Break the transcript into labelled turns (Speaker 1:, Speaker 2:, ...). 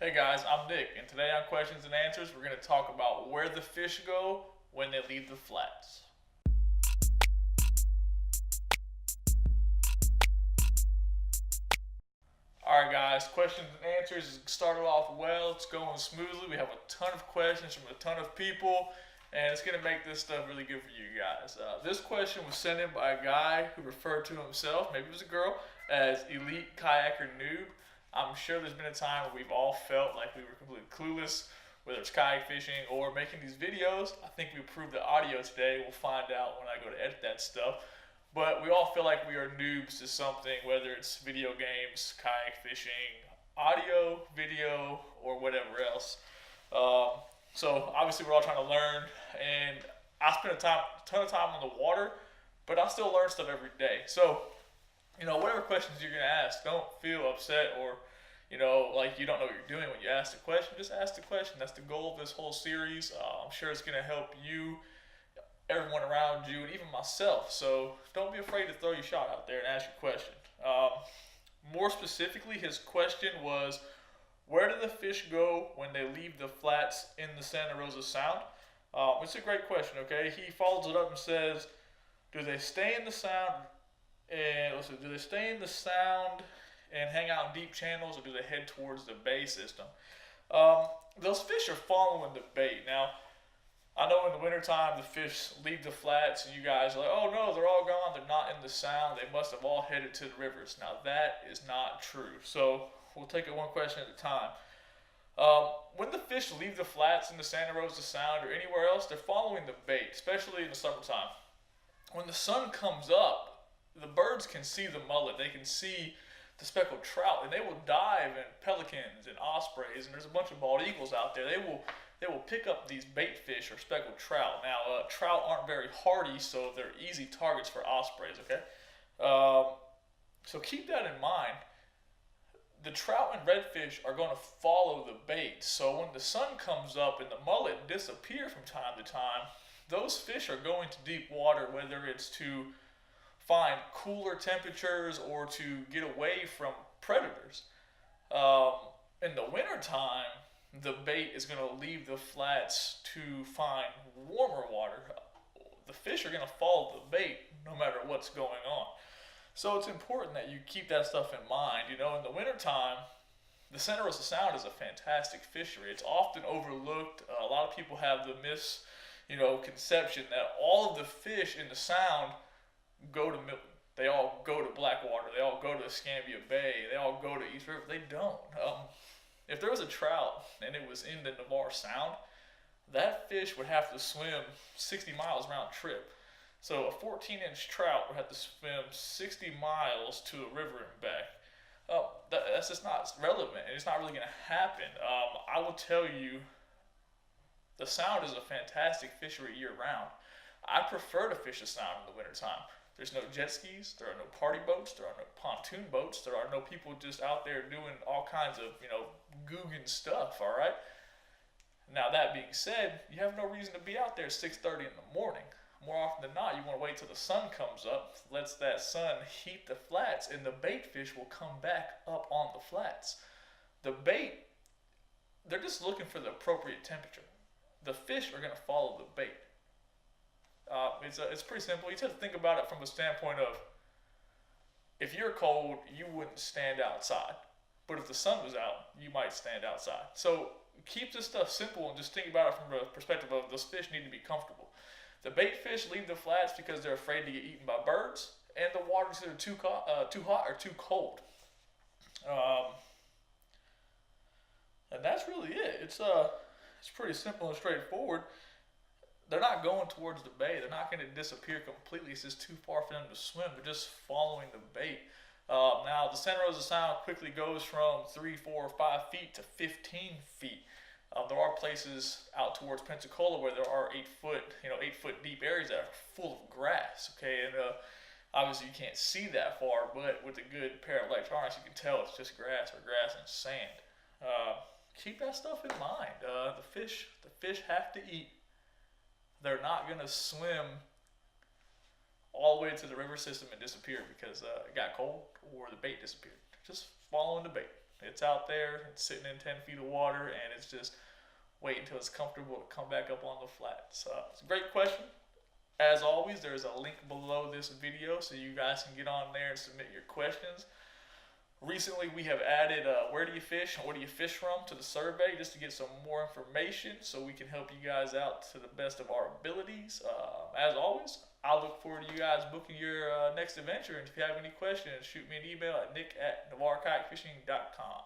Speaker 1: Hey guys, I'm Nick, and today on Questions and Answers, we're going to talk about where the fish go when they leave the flats. Alright guys, Questions and Answers started off well, it's going smoothly. We have a ton of questions from a ton of people, and it's going to make this stuff really good for you guys. This question was sent in by a guy who referred to himself, maybe it was a girl, as Elite Kayaker Noob. I'm sure there's been a time where we've all felt like we were completely clueless, whether it's kayak fishing or making these videos. I think we proved the audio today. We'll find out when I go to edit that stuff. But we all feel like we are noobs to something, whether it's video games, kayak fishing, audio, video, or whatever else. So obviously we're all trying to learn, and I spend a ton of time on the water, but I still learn stuff every day. So whatever questions you're going to ask, don't feel upset or, like you don't know what you're doing when you ask the question. Just ask the question. That's the goal of this whole series. I'm sure it's going to help you, everyone around you, and even myself. So don't be afraid to throw your shot out there and ask your question. More specifically, his question was, where do the fish go when they leave the flats in the Santa Rosa Sound? It's a great question, okay? He follows it up and says, do they stay in the Sound? And let's see, do they stay in the Sound and hang out in deep channels, or do they head towards the bay system? Those fish are following the bait. Now, I know in the wintertime the fish leave the flats and you guys are like, oh no, they're all gone, they're not in the Sound, they must have all headed to the rivers. Now that is not true. So we'll take it one question at a time. When the fish leave the flats in the Santa Rosa Sound or anywhere else, they're following the bait, especially in the summertime. When the sun comes up, the birds can see the mullet, they can see the speckled trout, and they will dive in pelicans and ospreys, and there's a bunch of bald eagles out there. They will pick up these bait fish or speckled trout. Now, trout aren't very hardy, so they're easy targets for ospreys, okay? So keep that in mind. The trout and redfish are going to follow the bait, so when the sun comes up and the mullet disappear from time to time, those fish are going to deep water, whether it's to find cooler temperatures or to get away from predators. In the wintertime, the bait is going to leave the flats to find warmer water. The fish are going to follow the bait no matter what's going on. So it's important that you keep that stuff in mind. In the wintertime, the Santa Rosa Sound is a fantastic fishery. It's often overlooked. A lot of people have the conception that all of the fish in the Sound go to Milton. They all go to Blackwater. They all go to Escambia Bay. They all go to East River. They don't. If there was a trout and it was in the Navarre Sound, that fish would have to swim 60 miles round trip. So a 14-inch trout would have to swim 60 miles to a river and back. That's just not relevant, and it's not really going to happen. I will tell you, the Sound is a fantastic fishery year-round. I prefer to fish the Sound in the wintertime. There's no jet skis, there are no party boats, there are no pontoon boats, there are no people just out there doing all kinds of, Guggen stuff, all right? Now, that being said, you have no reason to be out there at 6:30 in the morning. More often than not, you want to wait till the sun comes up, lets that sun heat the flats, and the bait fish will come back up on the flats. The bait, they're just looking for the appropriate temperature. The fish are going to follow the bait. It's pretty simple. You just have to think about it from the standpoint of, if you're cold, you wouldn't stand outside. But if the sun was out, you might stand outside. So keep this stuff simple and just think about it from the perspective of those fish need to be comfortable. The bait fish leave the flats because they're afraid to get eaten by birds, and the water's either too hot or too cold. And that's really it. It's pretty simple and straightforward. They're not going towards the bay. They're not going to disappear completely. It's just too far for them to swim. They're just following the bait. Now, the Santa Rosa Sound quickly goes from 3, 4, 5 feet to 15 feet. There are places out towards Pensacola where there are 8-foot deep areas that are full of grass. Okay, and obviously you can't see that far, but with a good pair of electronics, you can tell it's just grass and sand. Keep that stuff in mind. The fish have to eat. They're not going to swim all the way to the river system and disappear because it got cold or the bait disappeared. Just following the bait. It's out there, it's sitting in 10 feet of water, and it's just waiting until it's comfortable to come back up on the flat. So it's a great question. As always, there's a link below this video so you guys can get on there and submit your questions. Recently, we have added where do you fish and what do you fish from to the survey just to get some more information so we can help you guys out to the best of our abilities. As always, I look forward to you guys booking your next adventure. And if you have any questions, shoot me an email at nick@navarrekayakfishing.com.